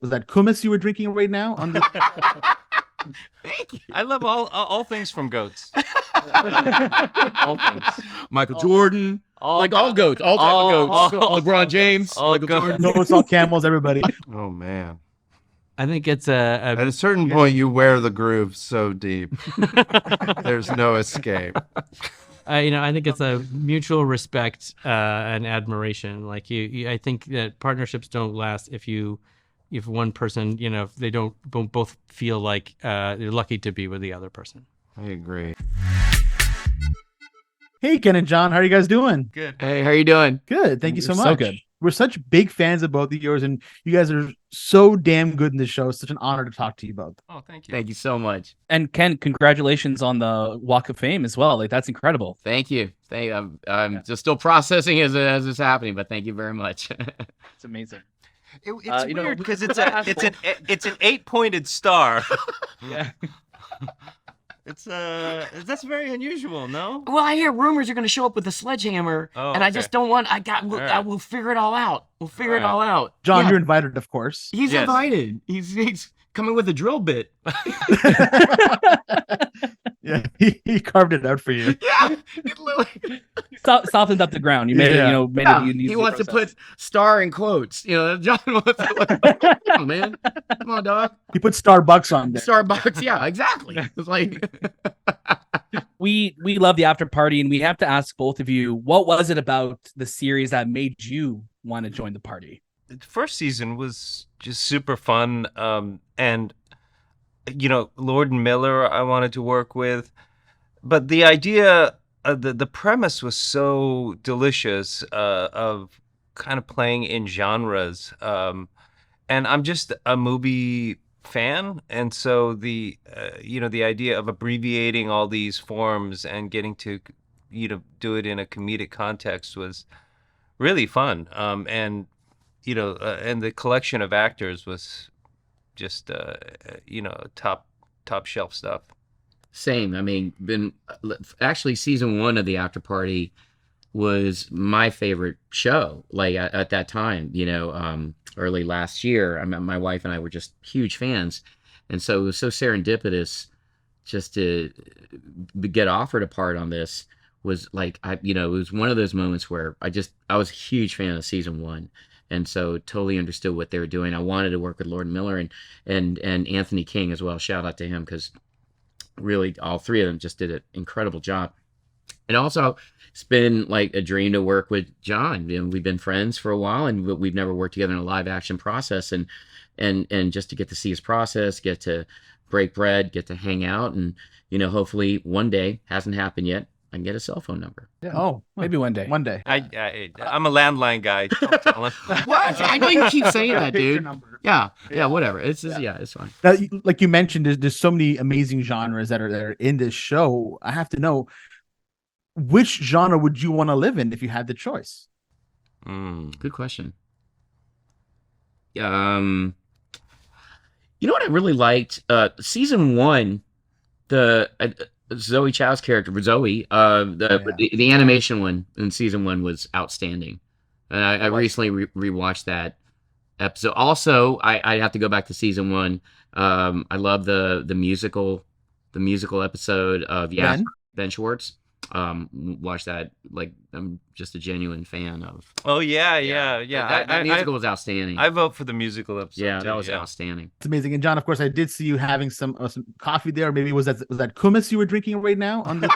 that kumis you were drinking right now? On the Thank you. I love all things from goats. All things. Michael Jordan, All goats, all type of goats. LeBron James, all Michael goats. Jordan. no, it's all camels, everybody. Oh man! I think it's At a certain point, you wear the groove so deep, there's no escape. I think it's a mutual respect and admiration. Like I think that partnerships don't last if one person, if they don't both feel like they're lucky to be with the other person. I agree. Hey, Ken and John, how are you guys doing? Good. Hey, how you doing? Good. Thank you so You're much. so good. We're such big fans of both of yours, and you guys are so damn good in the show. It's such an honor to talk to you both. Oh, thank you. Thank you so much. And Ken, congratulations on the Walk of Fame as well. Like, that's incredible. Thank you. I'm just still processing as it's happening, but thank you very much. It's amazing. It's you know, weird because we- it's an 8-pointed star. Yeah. That's very unusual, no? Well, I hear rumors you're going to show up with a sledgehammer, Oh, and I okay. just don't want. I right. will figure it all out. We'll figure it All all out. John, Yeah, you're invited, of course. he's Yes. invited. He's coming with a drill bit. Yeah, he carved it out for you. Yeah, it literally. Softened up the ground. You made Yeah. it. Made Yeah, it. You he wants to put star in quotes. John wants to. Come on, man. Come on, dog. He put Starbucks on there. Starbucks. Yeah, exactly. It's like. We love the After Party, and we have to ask both of you, what was it about the series that made you want to join the party? The first season was just super fun. And Lord and Miller I wanted to work with. But the idea, the premise was so delicious of kind of playing in genres. And I'm just a movie fan, and so the idea of abbreviating all these forms and getting to do it in a comedic context was really fun. And the collection of actors was just top shelf stuff. Same. I mean, actually season 1 of the After Party was my favorite show. Like at that time, early last year, my wife and I were just huge fans, and so it was so serendipitous just to get offered a part on this. Was like it was one of those moments where I was a huge fan of season 1. And so totally understood what they were doing. I wanted to work with Lord Miller and Anthony King as well. Shout out to him, because really all three of them just did an incredible job. And also, it's been like a dream to work with John. We've been friends for a while, and we've never worked together in a live action process. And just to get to see his process, get to break bread, get to hang out, and hopefully one day, hasn't happened yet, I can get a cell phone number. Yeah. Oh, Maybe one day. One day. I'm a landline guy. Don't tell him. What? I know you keep saying that, Take your dude. number. Yeah, whatever. It's just, it's fine. Now, like you mentioned, there's so many amazing genres that are in this show. I have to know, which genre would you want to live in if you had the choice? Good question. You know what I really liked? Season 1, the Zoe Chow's character, Zoe, the animation one in season 1 was outstanding. And I recently rewatched that episode. Also, I have to go back to season 1. I love the musical episode of Ben Schwartz. Watch that. Like, I'm just a genuine fan of. Oh yeah. That musical was outstanding. I vote for the musical episode. Yeah, too, that was outstanding. It's amazing. And John, of course, I did see you having some coffee there. Maybe was that kumis you were drinking right now? On the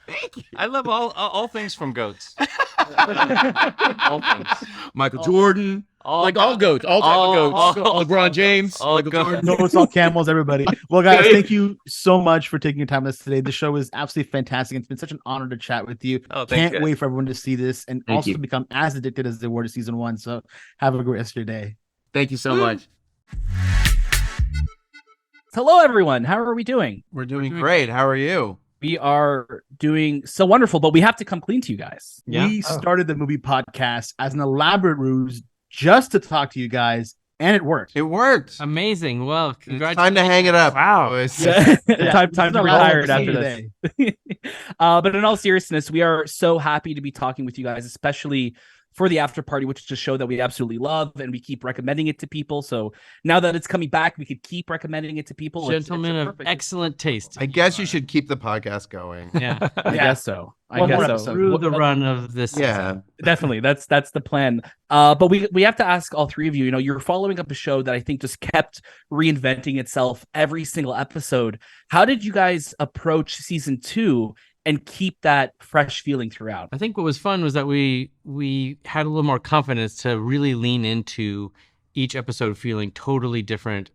Thank you. I love all things from goats. All things. Michael Jordan, all goats, all type of goats. LeBron James, all Michael goats. Jordan. no, it's all camels, everybody. Well, guys, thank you so much for taking your time with us today. The show is absolutely fantastic. It's been such an honor to chat with you. Oh, thanks, Can't guys. wait for everyone to see this and Thank also you. to become as addicted as they were to season 1. So have a great rest of your day. Thank you so much. Hello, everyone. How are we doing? We're doing great. How are you? We are doing so wonderful, but we have to come clean to you guys. Yeah? We started the movie podcast as an elaborate ruse just to talk to you guys, and it worked. It worked. Amazing. Well, It's congratulations. time to hang it up. Wow. boys. Time to It's our retire last after episode this. today. But in all seriousness, we are so happy to be talking with you guys, especially for the After Party, which is a show that we absolutely love and we keep recommending it to people. So now that it's coming back, we could keep recommending it to people. Gentlemen it's of perfect- excellent taste. I guess you should keep the podcast going. Yeah. I guess so. I One more guess so. episode. Through the run of this Yeah. season. Definitely. That's the plan. But we have to ask all three of you, you're following up a show that I think just kept reinventing itself every single episode. How did you guys approach season 2 and keep that fresh feeling throughout? I think what was fun was that we had a little more confidence to really lean into each episode feeling totally different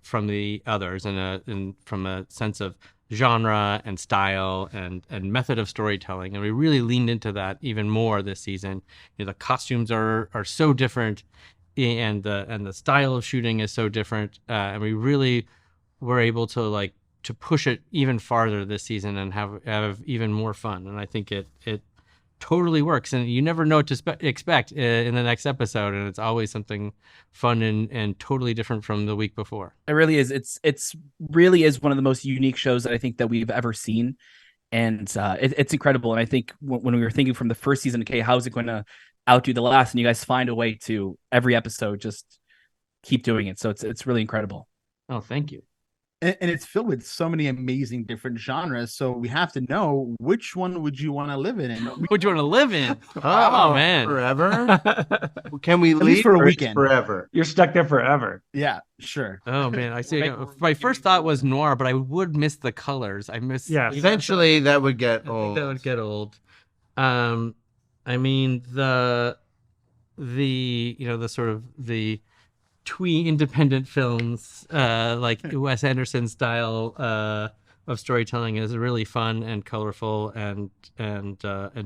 from the others, and from a sense of genre and style and method of storytelling, and we really leaned into that even more this season. The costumes are so different, and the style of shooting is so different, and we really were able to push it even farther this season and have even more fun. And I think it totally works, and you never know what to expect in the next episode, and it's always something fun and totally different from the week before. It really is. It's really is one of the most unique shows that I think that we've ever seen, and it's incredible. And I think when we were thinking from the first season, okay, how is it going to outdo the last? And you guys find a way to every episode just keep doing it. So it's really incredible. Oh, thank you. And it's filled with so many amazing different genres. So we have to know, which one would you want to live in? And Would you want to live in? Oh, man. Forever? Can we least leave for a or it's weekend. forever? You're stuck there forever. yeah, sure. Oh man, I see. My first thought was noir, but I would miss the colors. I miss. Yes. Eventually, that would get I think old. that would get old. I mean the sort of the twee independent films, like Wes Anderson style of storytelling is really fun and colorful and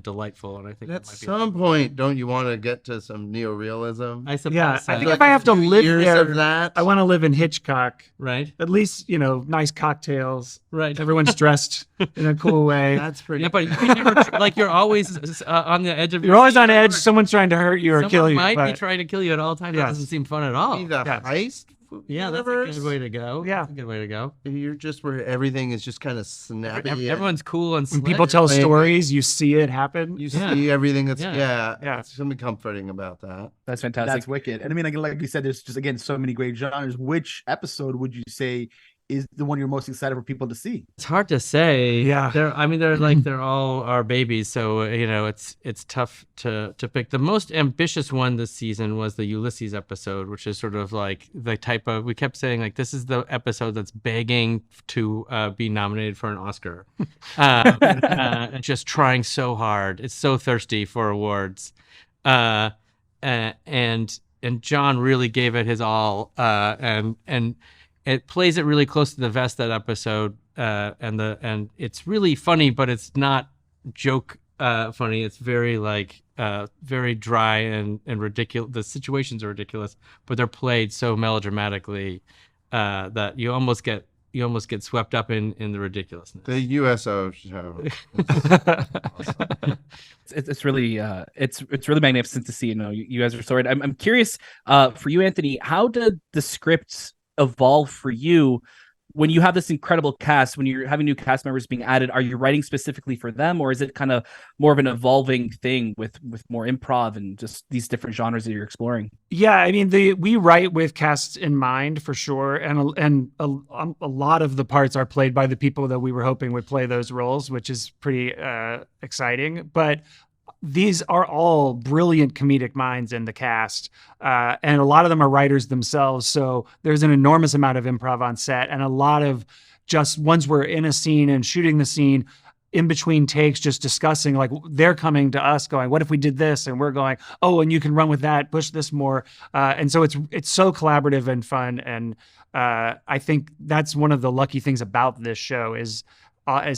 delightful. And I think At that might be some point, don't you want to get to some neorealism? I suppose. Yeah, so. I think if I have to live years there, of that, I want to live in Hitchcock. Right. At least, nice cocktails. Right. Everyone's dressed in a cool way. that's pretty. Yeah, but you can never, you're always on the edge of. You're always on edge. Someone's trying to hurt you or Someone kill you. might be but- trying to kill you at all times. That Yes. doesn't seem fun at all. Be the Yes. heist. Yeah, that's a universe. good way to go. Yeah. That's a good way to go. You're just where everything is just kind of snappy. Everyone's cool and When slick. people tell Like- stories, you see it happen. You Yeah. see everything that's Yeah. yeah. Yeah. It's something comforting about that. That's fantastic. That's wicked. And I mean, like we said, there's just, again, so many great genres. Which episode would you say is the one you're most excited for people to see? It's hard to say. Yeah. They're all our babies, so it's tough to pick. The most ambitious one this season was the Ulysses episode, which is sort of like the type of, we kept saying like, this is the episode that's begging to be nominated for an Oscar, and just trying so hard. It's so thirsty for awards, and John really gave it his all, and it plays it really close to the vest, that episode, and it's really funny, but it's not joke funny. It's very very dry and ridiculous. The situations are ridiculous, but they're played so melodramatically that you almost get swept up in the ridiculousness. The USO show. It's really it's really magnificent to see. You guys are sorted. I'm curious for you, Anthony. How did the scripts evolve for you when you have this incredible cast? When you're having new cast members being added, are you writing specifically for them, or is it kind of more of an evolving thing with more improv and just these different genres that you're exploring? Yeah, I mean, we write with casts in mind for sure, and a lot of the parts are played by the people that we were hoping would play those roles, which is pretty exciting. But these are all brilliant comedic minds in the cast, and a lot of them are writers themselves. So there's an enormous amount of improv on set, and a lot of just once we're in a scene and shooting the scene, in between takes, just discussing, like they're coming to us going, what if we did this? And we're going, oh, and you can run with that, push this more. And so it's so collaborative and fun. And I think that's one of the lucky things about this show is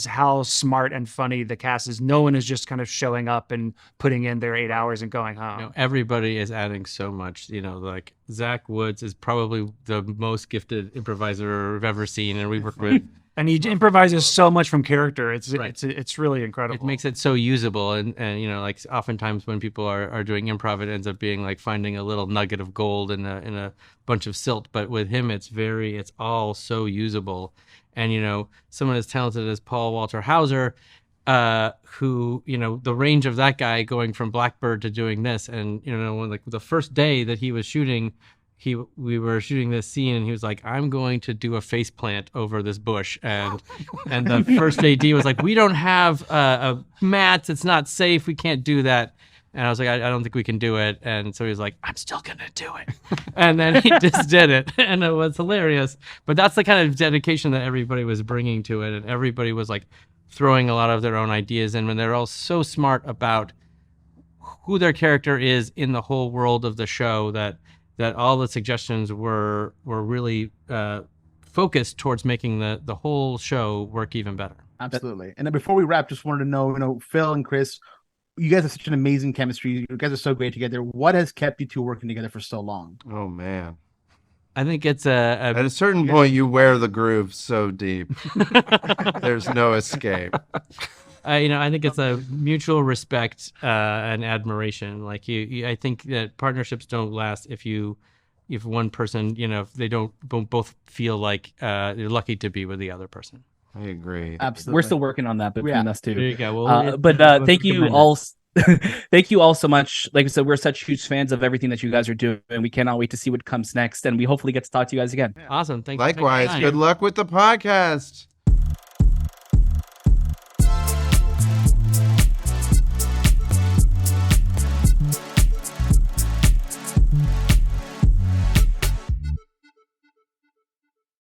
how smart and funny the cast is. No one is just kind of showing up and putting in their 8 hours and going home. Everybody is adding so much. Like Zach Woods is probably the most gifted improviser I've ever seen, and we work with. And he improvises so much from character. It's Right. it's really incredible. It makes it so usable, and like oftentimes when people are doing improv, it ends up being like finding a little nugget of gold in a bunch of silt. But with him, it's all so usable. And someone as talented as Paul Walter Hauser who, the range of that guy going from Blackbird to doing this, and like the first day that he was shooting, we were shooting this scene, and he was like, "I'm going to do a face plant over this bush," and the first AD was like, "We don't have mats. It's not safe. We can't do that." And I was like, I don't think we can do it. And so he was like, "I'm still going to do it." And then he just did it. And it was hilarious. But that's the kind of dedication that everybody was bringing to it. And everybody was like throwing a lot of their own ideas in when they're all so smart about who their character is in the whole world of the show that all the suggestions were really focused towards making the whole show work even better. Absolutely. And then before we wrap, just wanted to know, Phil and Chris, you guys have such an amazing chemistry. You guys are so great together. What has kept you two working together for so long? Oh man. I think it's At a certain point, you wear the groove so deep. There's no escape. I think it's a mutual respect and admiration. Like I think that partnerships don't last if one person, if they don't both feel like you're lucky to be with the other person. I agree. Absolutely. We're still working on that between us two. There you go. Well, But thank you all. Thank you all so much. Like I said, we're such huge fans of everything that you guys are doing, and we cannot wait to see what comes next. And we hopefully get to talk to you guys again. Awesome. Thanks. Likewise. Good luck with the podcast.